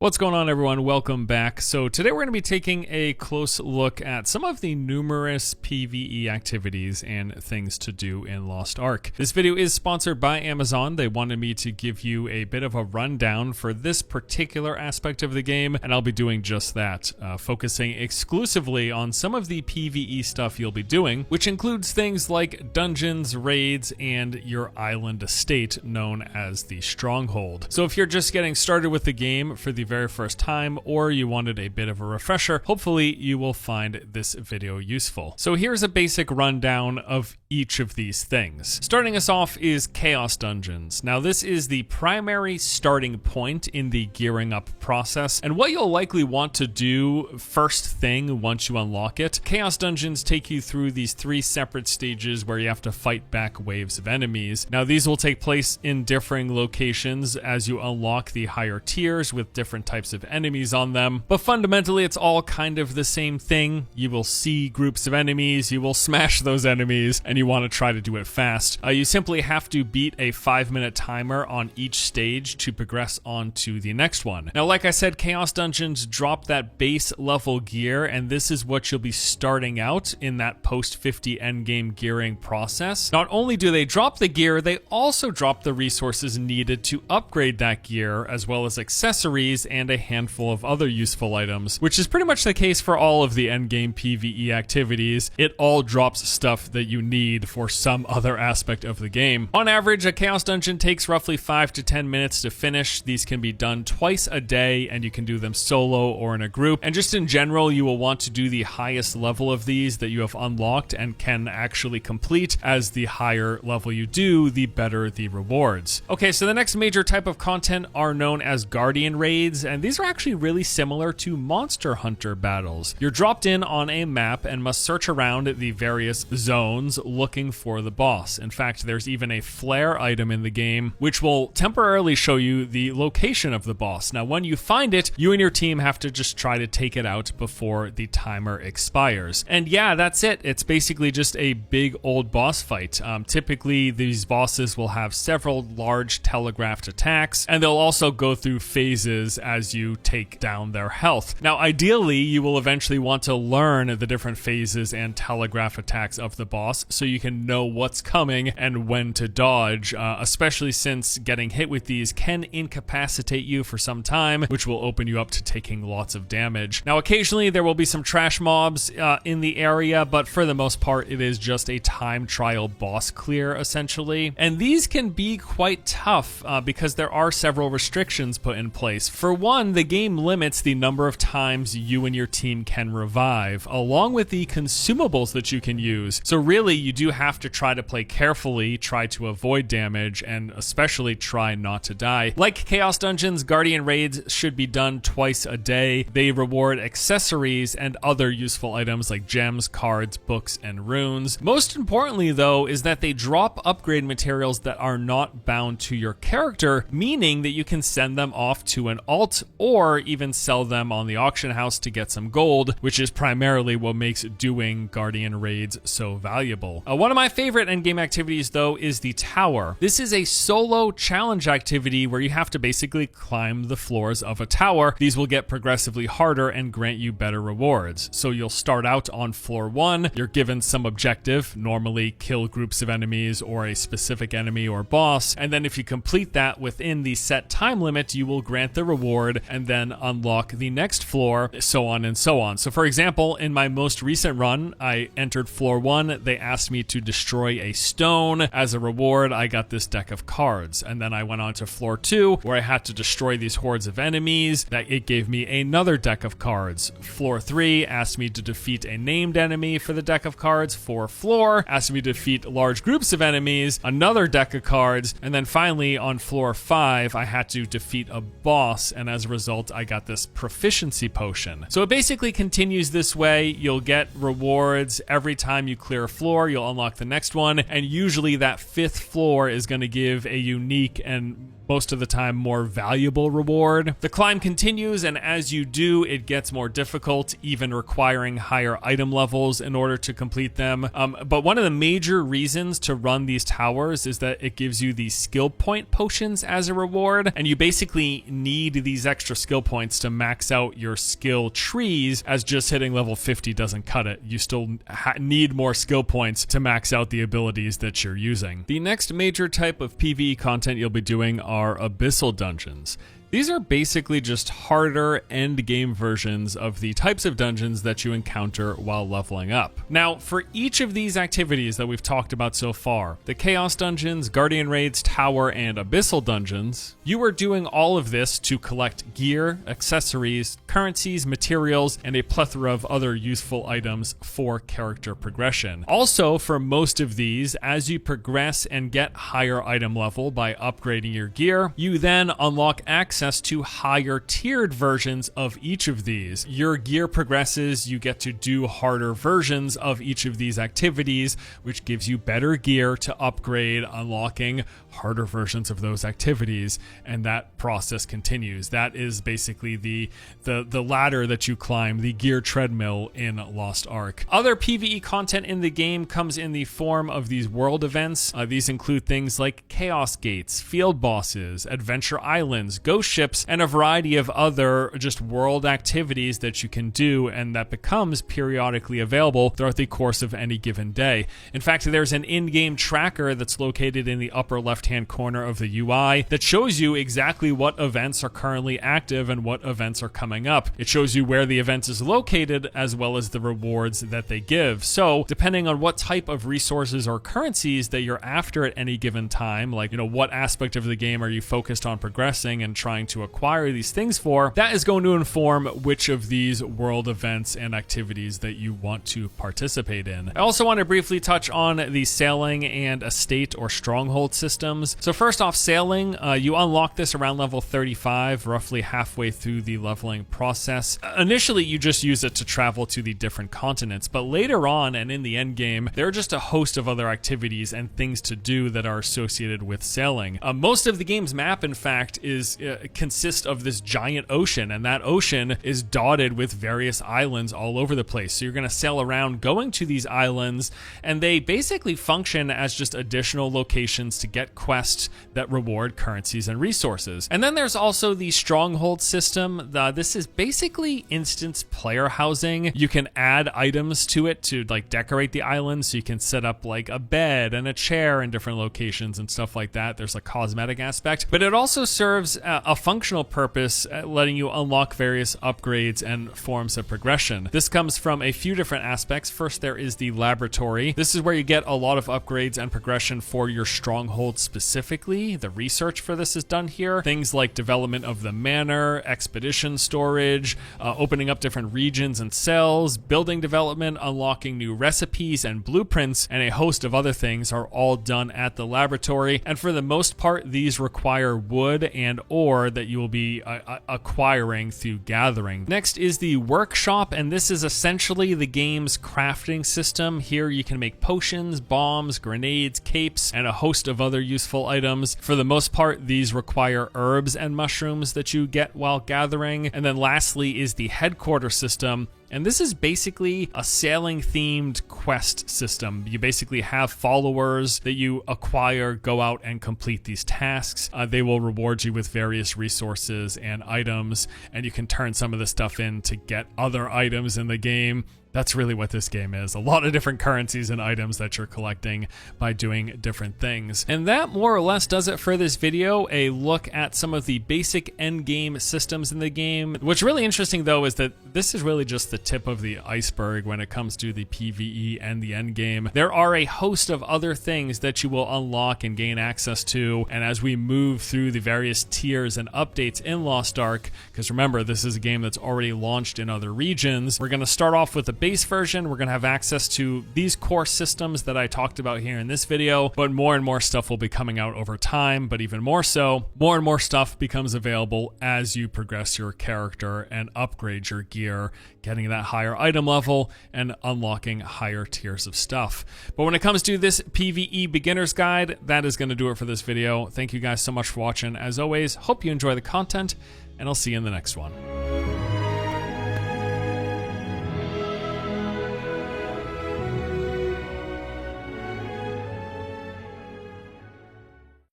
What's going on, everyone? Welcome back. So today we're going to be taking a close look at some of the numerous PvE activities and things to do in Lost Ark. This video is sponsored by Amazon. They wanted me to give you a bit of a rundown for this particular aspect of the game, and I'll be doing just that, focusing exclusively on some of the PvE stuff you'll be doing, which includes things like dungeons, raids, and your island estate known as the Stronghold. So if you're just getting started with the game for the very first time, or you wanted a bit of a refresher, hopefully you will find this video useful. So here's a basic rundown of each of these things. Starting us off is Chaos Dungeons. Now this is the primary starting point in the gearing up process, and what you'll likely want to do first thing once you unlock it. Chaos Dungeons take you through these three separate stages where you have to fight back waves of enemies. Now these will take place in differing locations as you unlock the higher tiers with different types of enemies on them, but fundamentally it's all kind of the same thing. You will see groups of enemies, you will smash those enemies, and you want to try to do it fast. You simply have to beat a 5-minute timer on each stage to progress on to the next one. Now, like I said, Chaos Dungeons drop that base level gear, and this is what you'll be starting out in that post 50 endgame gearing process. Not only do they drop the gear, they also drop the resources needed to upgrade that gear, as well as accessories and a handful of other useful items, which is pretty much the case for all of the endgame PvE activities. It all drops stuff that you need for some other aspect of the game. On average, a Chaos Dungeon takes roughly 5 to 10 minutes to finish. These can be done twice a day, and you can do them solo or in a group. And just in general, you will want to do the highest level of these that you have unlocked and can actually complete, as the higher level you do, the better the rewards. Okay, so the next major type of content are known as Guardian Raids, and these are actually really similar to Monster Hunter battles. You're dropped in on a map and must search around the various zones looking for the boss. In fact, there's even a flare item in the game which will temporarily show you the location of the boss. Now, when you find it, you and your team have to just try to take it out before the timer expires. And yeah, that's it. It's basically just a big old boss fight. Typically, these bosses will have several large telegraphed attacks, and they'll also go through phases as you take down their health. Now, ideally, you will eventually want to learn the different phases and telegraph attacks of the boss so you can know what's coming and when to dodge, especially since getting hit with these can incapacitate you for some time, which will open you up to taking lots of damage. Now, occasionally there will be some trash mobs in the area, but for the most part, it is just a time trial boss clear, essentially. And these can be quite tough because there are several restrictions put in place. For one, the game limits the number of times you and your team can revive, along with the consumables that you can use. So really, you do have to try to play carefully, try to avoid damage, and especially try not to die. Like Chaos Dungeons, Guardian Raids should be done twice a day. They reward accessories and other useful items like gems, cards, books, and runes. Most importantly, though, is that they drop upgrade materials that are not bound to your character, meaning that you can send them off to an alt or even sell them on the auction house to get some gold, which is primarily what makes doing Guardian Raids so valuable. One of my favorite endgame activities, though, is the tower. This is a solo challenge activity where you have to basically climb the floors of a tower. These will get progressively harder and grant you better rewards. So you'll start out on floor 1, you're given some objective, normally kill groups of enemies or a specific enemy or boss, and then if you complete that within the set time limit, you will grant the reward and then unlock the next floor, so on and so on. So for example, in my most recent run, I entered floor 1, they asked me to destroy a stone. As a reward, I got this deck of cards, and then I went on to floor 2, where I had to destroy these hordes of enemies. That it gave me another deck of cards. Floor 3 asked me to defeat a named enemy for the deck of cards. Floor asked me to defeat large groups of enemies, another deck of cards, and then finally on floor 5, I had to defeat a boss, and as a result, I got this proficiency potion. So it basically continues this way. You'll get rewards every time you clear a floor, you'll unlock the next one, and usually that 5th floor is going to give a unique and most of the time more valuable reward. The climb continues, and as you do, it gets more difficult, even requiring higher item levels in order to complete them. But one of the major reasons to run these towers is that it gives you these skill point potions as a reward, and you basically need these extra skill points to max out your skill trees, as just hitting level 50 doesn't cut it. You still need more skill points to max out the abilities that you're using. The next major type of PvE content you'll be doing are Abyssal dungeons. These are basically just harder end game versions of the types of dungeons that you encounter while leveling up. Now, for each of these activities that we've talked about so far, the Chaos Dungeons, Guardian Raids, Tower, and Abyssal Dungeons, you are doing all of this to collect gear, accessories, currencies, materials, and a plethora of other useful items for character progression. Also, for most of these, as you progress and get higher item level by upgrading your gear, you then unlock access to higher tiered versions of each of these. Your gear progresses, you get to do harder versions of each of these activities, which gives you better gear to upgrade, unlocking harder versions of those activities, and that process continues. That is basically the ladder that you climb, the gear treadmill in Lost Ark. Other PvE content in the game comes in the form of these world events. These include things like Chaos Gates, Field Bosses, Adventure Islands, Ghost Ships, and a variety of other just world activities that you can do, and that becomes periodically available throughout the course of any given day. In fact, there's an in-game tracker that's located in the upper left-hand corner of the UI that shows you exactly what events are currently active and what events are coming up. It shows you where the event is located as well as the rewards that they give. So depending on what type of resources or currencies that you're after at any given time, like, what aspect of the game are you focused on progressing and trying to acquire these things for, that is going to inform which of these world events and activities that you want to participate in. I also want to briefly touch on the sailing and estate or stronghold systems. So first off, sailing, you unlock this around level 35, roughly halfway through the leveling process. Initially, you just use it to travel to the different continents, but later on and in the end game, there are just a host of other activities and things to do that are associated with sailing. Most of the game's map, in fact, consists of this giant ocean, and that ocean is dotted with various islands all over the place. So you're going to sail around going to these islands, and they basically function as just additional locations to get quests that reward currencies and resources. And then there's also the stronghold system. This is basically instance player housing. You can add items to it to decorate the island, so you can set up like a bed and a chair in different locations and stuff like that. There's a cosmetic aspect, but it also serves a functional purpose, letting you unlock various upgrades and forms of progression. This comes from a few different aspects. First, there is the laboratory. This is where you get a lot of upgrades and progression for your stronghold specifically. The research for this is done here. Things like development of the manor, expedition storage, opening up different regions and cells, building development, unlocking new recipes and blueprints, and a host of other things are all done at the laboratory. And for the most part, these require wood and ore that you will be acquiring through gathering. Next is the workshop, and this is essentially the game's crafting system. Here you can make potions, bombs, grenades, capes, and a host of other useful items. For the most part, these require herbs and mushrooms that you get while gathering. And then lastly is the headquarter system. And this is basically a sailing themed quest system. You basically have followers that you acquire, go out and complete these tasks. They will reward you with various resources and items, and you can turn some of the stuff in to get other items in the game. That's really what this game is. A lot of different currencies and items that you're collecting by doing different things. And that more or less does it for this video, a look at some of the basic end game systems in the game. What's really interesting though is that this is really just the tip of the iceberg when it comes to the PvE and the end game. There are a host of other things that you will unlock and gain access to, and as we move through the various tiers and updates in Lost Ark, because remember, this is a game that's already launched in other regions, we're going to start off with the base version. We're going to have access to these core systems that I talked about here in this video, but more and more stuff will be coming out over time. But even more so, more and more stuff becomes available as you progress your character and upgrade your gear, getting getting that higher item level and unlocking higher tiers of stuff. But when it comes to this PvE beginner's guide, that is going to do it for this video. Thank you guys so much for watching. As always, hope you enjoy the content, and I'll see you in the next one.